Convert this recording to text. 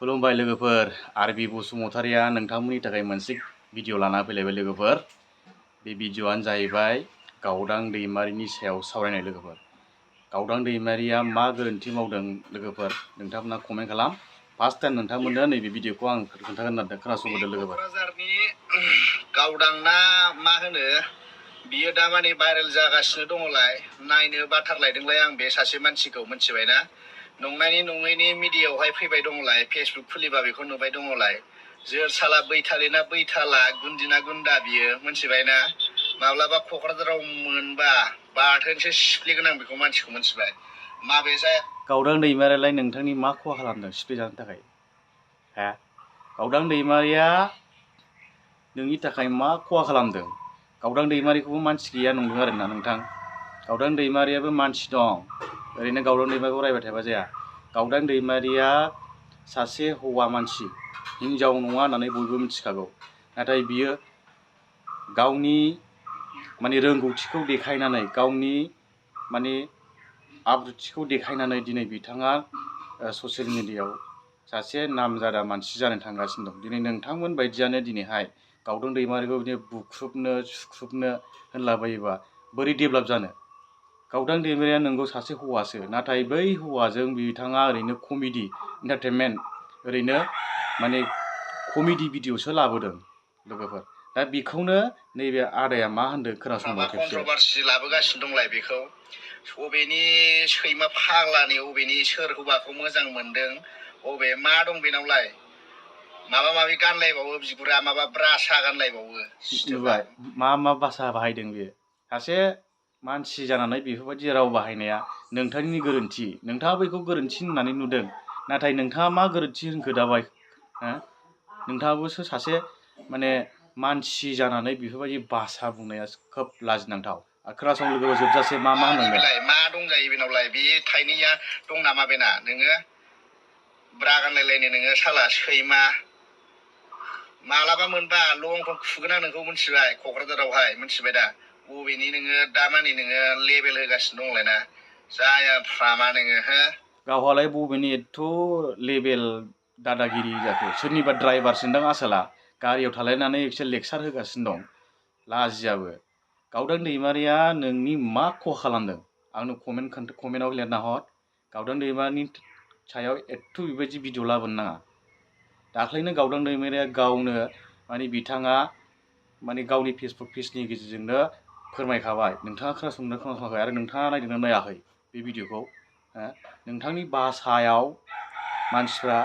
खुलुमबाय लोगोफोर, आरबि बसुमतारिया नोंथांमोननि थाखाय मोनसे भिडिअ लाना फैलायबाय लोगोफोर। बे भिडिअआनो जाहैबाय गावदां दैमारिनि सायाव सावरायनाय लोगोफोर। गावदां दैमारिया मा गोरोन्थि मावदों लोगोफोर, नोंथांमोना कमेन्ट खालाम। फार्स्ट टाइम नोंथांमोननो नैबे भिडिअखौ आं खोन्थागोन होनदों, खोनासंग्रोदो लोगोफोर। क'क्राझारनि गावदांना मा होनो बियो दा माने भाइरेल जागासिनो दङलाय, नायनो बाथारलायदोंलाय आं बे सासे मानसिखौ, मिथिबायना? नंनायनि नङैनि मिडियायावहाय फैबाय दङलाय, फेसबुक खुलिबा बेखौ नुबाय दङलाय। जोर साला बैथालेना बैथाला, गुन्दिना गुन्दा बियो, मिथिबायना? माब्लाबा क'क्राझाराव मोनबा बाथोनसो सिफ्लेगोन आं बेखौ मानसिखौ, मिथिबाय? माबे जाया गावदां दैमारियालाय नोंथांनि मा खहा खालामदों सिफ्लेजानो थाखाय? हा? गावदां दैमारिया नोंनि थाखाय मा खहा खालामदों? गावदां दैमारिखौबो मानसि गैया नंदों आरोना नोंथां। गावदां दैमारियाबो मानसि दं। ओरैनो गावदां दैमारिखौ रायबाय थाबा जाया। गावदां दैमारिया सासे हौवा मानसि, हिनजाव नङा होननानै बयबो मिथिखागौ। नाथाय बियो गावनि रोंगौथिखौ देखायनानै, गावनि आब्रुथिखौ देखायनानै दिनै बिथाङा ससियेल मिडियायाव सासे नामजादा मानसि जानो थांगासिनो दं। दिनै नोंथांमोन बायदियानो दिनैहाय गावदां दैमारिखौ बिदिनो बुख्रुबनो सुख्रुबनो होनलाबायोबा बोरै डेभेलप जानो? गावदां दैमारिया नोंगौ सासे हौवासो, नाथाय बै हौवाजों बिथाङा ओरैनो कमेडि एन्टारटेनमेन्ट, ओरैनो कमेडि भिडिअसो लाबोदों लोगोफोर। दा बेखौनो नैबे आदाया मा होनदों खोनासंबाय खेबसे। कन्ट्रभार्सि लाबोगासिनो दंलाय बेखौ। अबेनि सैमा फाग्लानि, अबेनि सोर हौवाखौ मोजां मोनदों, अबे मा दं बेनावलाय? माबा माबि गानलायबावो बिगुरा, माबा ब्रासा गानलायबावो। नुबाय मा भाषा बाहायदों बेयो? सासे मानसि जानानै बेफोरबायदि राव बाहायनाया नोंथांनि गोरोन्थि। नोंथाङा बेखौ गोरोन्थि होननानै नुदों, नाथाय नोंथाङा मा गोरोन्थि होनखो दाबाय? नोंथाङाबोसो सासे मानसि जानानै बेफोरबायदि भाषा बुंनाया खोब लाजिनांथाव। खोनासं लोगोफोर जोबजासे मा होनदों। मा दंजायो बेनावलाय? बे थाइनैया दं नामा बेना? नोङो ब्रा गानलायलायनो नोङो साला सैमा। मालाबा मोनबा लंखौ खुगोन आं नोंखौ, मिथिबाय? क'क्राझारावहाय, मिथिबाय दा? बबेनि नोङो दामानि नोङो लेबेल होगासिनो दंलाय ना? जाया फ्रामा नोङो, हो? गावहालाय बबेनि एथ' लेबेल दादागिरि जाखो? सोरनिबा ड्राइभारसोन्दां आसोला, गारियाव थालायनानै एसे लेक्सार होगासिनो दं, लाजियाबो। गावदां दैमारिया नोंनि मा खहा खालामदों? आंनो कमेन्टआव लिरना हर। गावदां दैमारिनि सायाव एथ' बेबायदि भिडिअ लाबोनो नाङा। दाख्लैनो गावदां दैमारिया गावनो बिथाङा गावनि फेसबुक पेजनि गेजेरजोंनो फोरमायखाबाय। नोंथाङा खोनासङाखै आरो नोंथाङा नायदोंना नायाखै बे भिडिअखौ? नोंथांनि भाषायाव मानसिफ्रा